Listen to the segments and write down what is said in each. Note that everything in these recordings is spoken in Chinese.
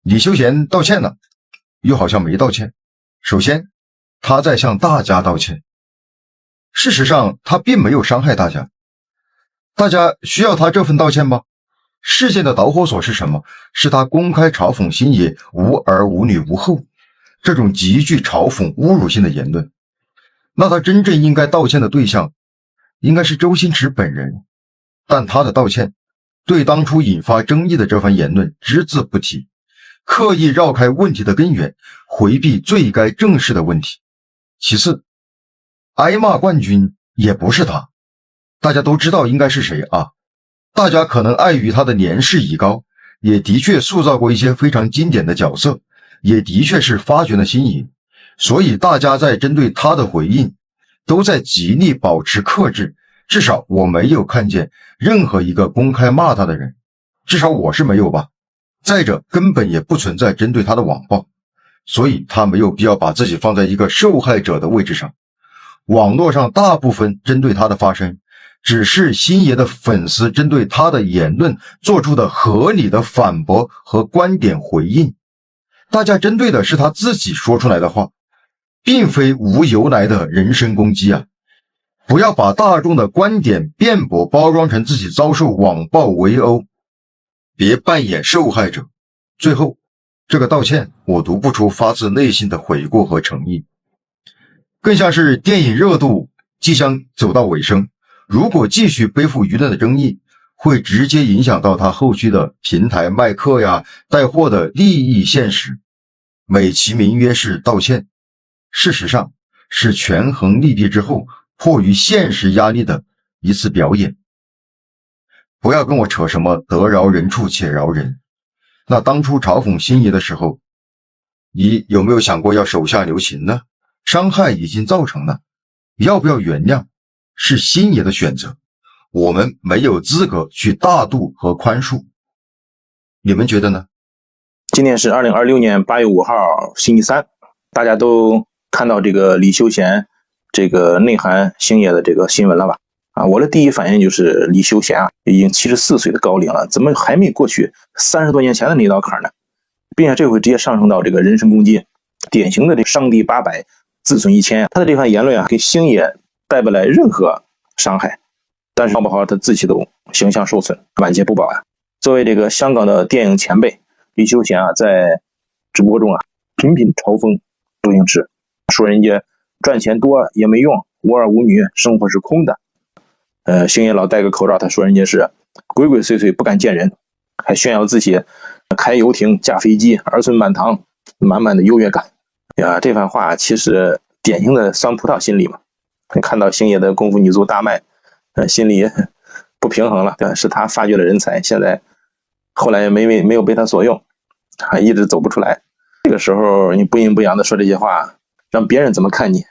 李修贤道歉了，又好像没道歉。首先，他在向大家道歉。事实上，他并没有伤害大家。大家需要他这份道歉吗？事件的导火索是什么？是他公开嘲讽星爷无儿无女无后，这种极具嘲讽侮辱性的言论。那他真正应该道歉的对象应该是周星驰本人，但他的道歉对当初引发争议的这番言论只字不提，刻意绕开问题的根源，回避最该正视的问题。其次，挨骂冠军也不是他，大家都知道应该是谁啊。大家可能碍于他的年事已高，也的确塑造过一些非常经典的角色，也的确是发掘了星爷，所以大家在针对他的回应都在极力保持克制，至少我没有看见任何一个公开骂他的人，至少我是没有吧。再者，根本也不存在针对他的网暴，所以他没有必要把自己放在一个受害者的位置上。网络上大部分针对他的发声，只是星爷的粉丝针对他的言论做出的合理的反驳和观点回应。大家针对的是他自己说出来的话，并非无由来的人身攻击啊！不要把大众的观点辩驳包装成自己遭受网暴围殴，别扮演受害者。最后，这个道歉我读不出发自内心的悔过和诚意，更像是电影热度即将走到尾声，如果继续背负舆论的争议，会直接影响到他后续的平台卖课呀、带货的利益现实。美其名曰是道歉，事实上是权衡利弊之后迫于现实压力的一次表演。不要跟我扯什么得饶人处且饶人，那当初嘲讽星爷的时候，你有没有想过要手下留情呢？伤害已经造成了，要不要原谅是星爷的选择，我们没有资格去大度和宽恕。你们觉得呢？今天是2026年8月5号星期三，大家都看到这个李修贤这个内涵星爷的这个新闻了吧？我的第一反应就是李修贤已经74岁的高龄了，怎么还没过去30多年前的那道坎呢？并且这回直接上升到这个人身攻击，典型的这伤敌800自损1000。他的这番言论给星爷带不来任何伤害，但是保不好他自己的形象受损，晚节不保啊！作为这个香港的电影前辈，李修贤在直播中频频嘲讽周星驰，说人家赚钱多也没用，无儿无女，生活是空的。星爷老戴个口罩，他说人家是鬼鬼祟祟不敢见人，还炫耀自己开游艇驾飞机，儿孙满堂，满满的优越感呀！这番话其实典型的酸葡萄心理嘛。看到星爷的功夫女足大卖，心里不平衡了，是他发掘了人才，现在后来没有被他所用，一直走不出来。这个时候你不阴不阳的说这些话，让别人怎么看你？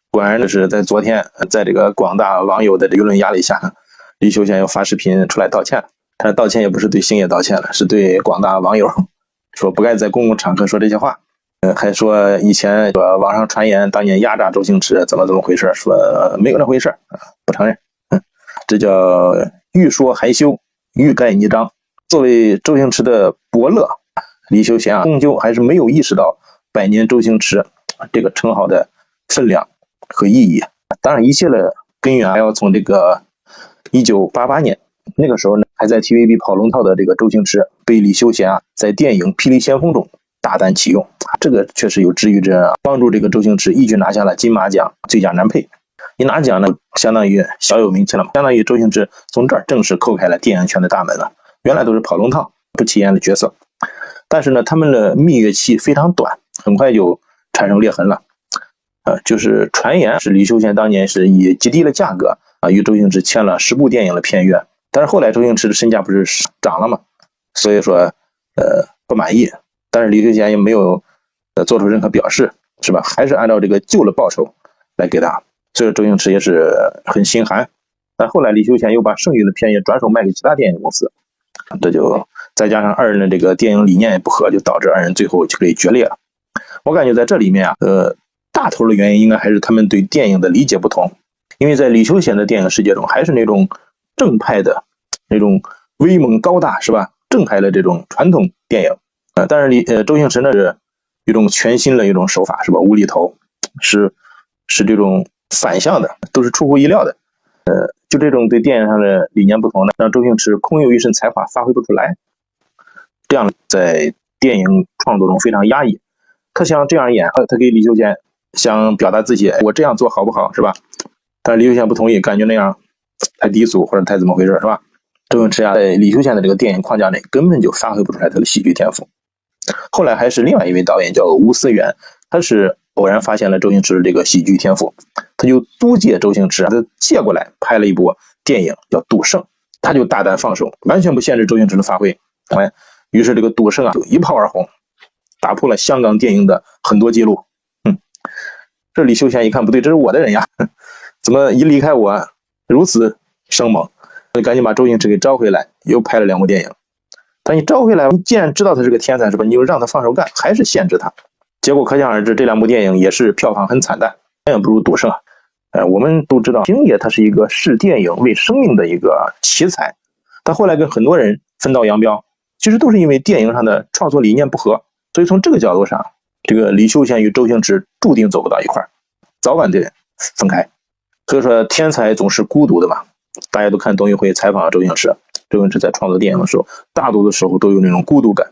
果然是在昨天，在这个广大网友的舆论压力下，李修贤又发视频出来道歉。他道歉也不是对星爷道歉了，是对广大网友说不该在公共场合说这些话。还说以前网上传言当年压榨周星驰怎么回事，说没有那回事，不承认。这叫欲说还休，欲盖弥彰。作为周星驰的伯乐，李修贤终究还是没有意识到百年周星驰这个称号的分量和意义。当然一切的根源还要从这个1988年，那个时候呢还在 TVB 跑龙套的这个周星驰被李修贤在电影《霹雳先锋》中大胆启用，这个确实有知遇之恩帮助这个周星驰一举拿下了金马奖最佳男配。一拿奖呢，相当于小有名气了嘛，相当于周星驰从这儿正式叩开了电影圈的大门了。原来都是跑龙套不起眼的角色，但是呢他们的蜜月期非常短，很快就产生裂痕了。就是传言是李修贤当年是以极低的价格与周星驰签了10部电影的片约，但是后来周星驰的身价不是涨了吗？所以说不满意，但是李修贤也没有做出任何表示，是吧？还是按照这个旧的报酬来给他，所以周星驰也是很心寒。但后来李修贤又把剩余的片约转手卖给其他电影公司，这就再加上二人的这个电影理念也不合，就导致二人最后就可以决裂了。我感觉在这里面大头的原因应该还是他们对电影的理解不同。因为在李修贤的电影世界中，还是那种正派的那种威猛高大，是吧？正派的这种传统电影。但是周星驰呢是一种全新的一种手法，是吧？无厘头，是这种反向的，都是出乎意料的。就这种对电影上的理念不同呢，让周星驰空有一身才华发挥不出来，这样在电影创作中非常压抑。他想这样演，他给李修贤想表达自己，我这样做好不好，是吧？但是李修贤不同意，感觉那样太低俗或者太怎么回事，是吧？周星驰在李修贤的这个电影框架内根本就发挥不出来他的喜剧天赋。后来还是另外一位导演叫吴思远，他是偶然发现了周星驰的这个喜剧天赋，他就租借周星驰，他借过来拍了一部电影叫《赌圣》，他就大胆放手，完全不限制周星驰的发挥。于是这个《赌圣》就一炮而红，打破了香港电影的很多记录。这李修贤一看不对，这是我的人呀，怎么一离开我如此生猛？就赶紧把周星驰给招回来，又拍了2部电影。但你招回来，你既然知道他是个天才，是吧？你就让他放手干，还是限制他。结果可想而知，这2部电影也是票房很惨淡，远远不如《赌圣》。我们都知道，星爷他是一个视电影为生命的一个奇才，他后来跟很多人分道扬镳，其实都是因为电影上的创作理念不合。所以从这个角度上，这个李修贤与周星驰注定走不到一块儿，早晚得分开。所以说，天才总是孤独的嘛。大家都看董宇辉采访周星驰，周星驰在创作电影的时候，大多的时候都有那种孤独感。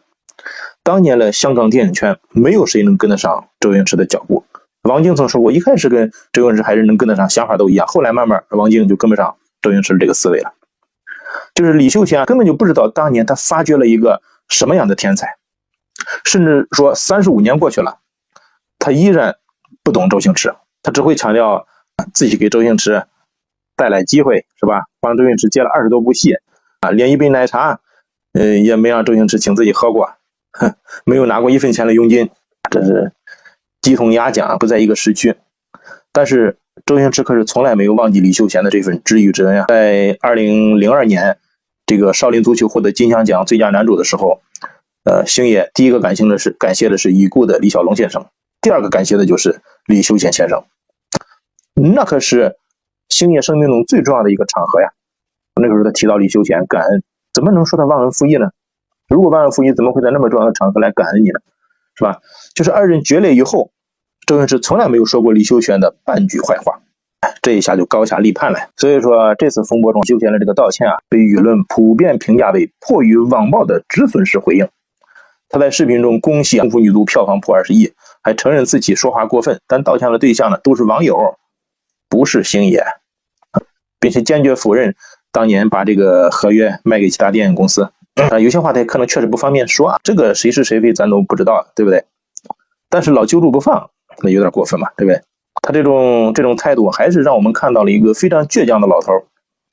当年的香港电影圈，没有谁能跟得上周星驰的脚步。王晶曾说过，一开始跟周星驰还是能跟得上，想法都一样，后来慢慢王晶就跟不上周星驰的这个思维了。就是李修贤根本就不知道当年他发掘了一个什么样的天才，甚至说35年过去了，他依然不懂周星驰，他只会强调自己给周星驰带来机会，是吧？帮周星驰接了20多部戏连一杯奶茶也没让周星驰请自己喝过，没有拿过1分钱的佣金，这是鸡同鸭讲，不在一个时区。但是周星驰可是从来没有忘记李修贤的这份知遇之恩啊！在2002年这个少林足球获得金像奖最佳男主的时候，星爷第一个感谢的是已故的李小龙先生，第二个感谢的就是李修贤先生。那可是星爷生命中最重要的一个场合呀！那个时候他提到李修贤感恩，怎么能说他忘恩负义呢？如果忘恩负义，怎么会在那么重要的场合来感恩你呢？是吧？就是2人决裂以后，周星驰从来没有说过李修贤的半句坏话，这一下就高下立判了。所以说这次风波中，李修贤的这个道歉被舆论普遍评价为迫于网暴的止损式回应。他在视频中恭喜功夫女足票房破20亿，还承认自己说话过分，但道歉的对象呢都是网友，不是星爷，并且坚决否认当年把这个合约卖给其他电影公司。有些话他可能确实不方便说这个谁是谁非咱都不知道，对不对？但是老揪住不放，那有点过分嘛，对不对？他这种态度还是让我们看到了一个非常倔强的老头，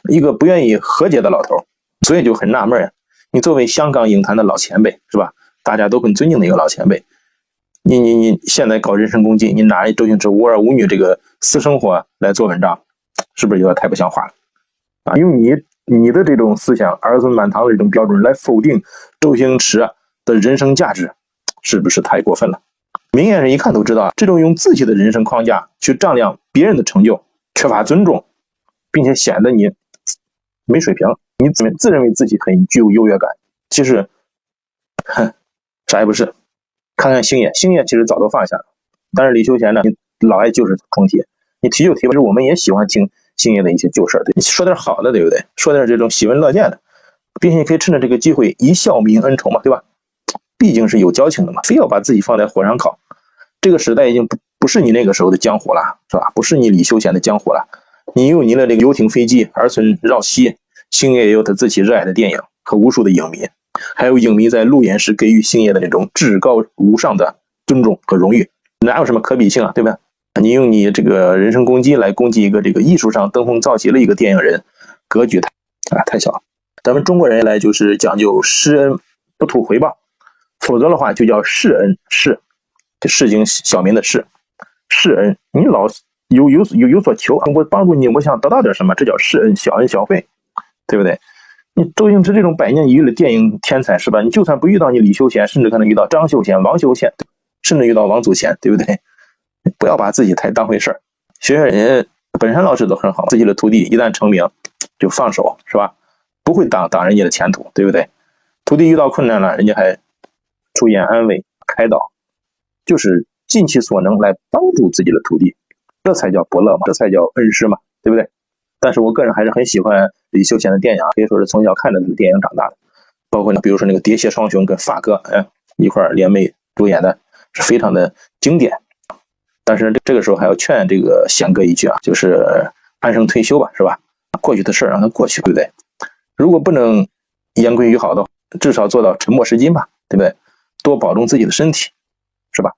一个不愿意和解的老头。所以就很纳闷呀，你作为香港影坛的老前辈，是吧？大家都很尊敬的一个老前辈，你现在搞人身攻击，你拿周星驰无儿无女这个私生活来做文章，是不是有点太不像话了用你的这种思想儿孙满堂的这种标准来否定周星驰的人生价值，是不是太过分了？明眼人一看都知道，这种用自己的人生框架去丈量别人的成就，缺乏尊重，并且显得你没水平，你自认为自己很具有优越感，其实啥也不是。看看星爷其实早都放下了，但是李修贤呢，你老爱旧事重提，你提就提吧，我们也喜欢听星爷的一些旧事，你说点好的，对不对？说点这种喜闻乐见的，并且可以趁着这个机会一笑泯恩仇嘛，对吧？毕竟是有交情的嘛，非要把自己放在火上烤。这个时代已经不是你那个时候的江湖了，是吧？不是你李修贤的江湖了。你有你的这个游艇飞机儿孙绕膝，星爷也有他自己热爱的电影和无数的影迷，还有影迷在路演时给予星爷的那种至高无上的尊重和荣誉，哪有什么可比性啊，对吧？你用你这个人身攻击来攻击一个这个艺术上登峰造极的一个电影人，格局太小。咱们中国人来就是讲究施恩不图回报，否则的话就叫施恩，市井小民的施恩，你老有所求，我帮助你，我想得到点什么，这叫施恩，小恩小惠，对不对？你周星驰这种百年一遇的电影天才，是吧？你就算不遇到你李修贤，甚至可能遇到张秀贤、王修贤，甚至遇到王祖贤，对不对？不要把自己太当回事儿，学人家本山老师都很好，自己的徒弟一旦成名就放手，是吧？不会挡人家的前途，对不对？徒弟遇到困难了，人家还出言安慰、开导，就是尽其所能来帮助自己的徒弟，这才叫伯乐嘛，这才叫恩师嘛，对不对？但是我个人还是很喜欢李修贤的电影，可以说是从小看着他的电影长大的，包括比如说那个喋血双雄跟法哥一块联袂主演的，是非常的经典。但是这个时候还要劝这个贤哥一句啊，就是安生退休吧，是吧？过去的事让它过去，对不对？如果不能言归于好的，至少做到沉默是金吧，对不对？多保重自己的身体，是吧？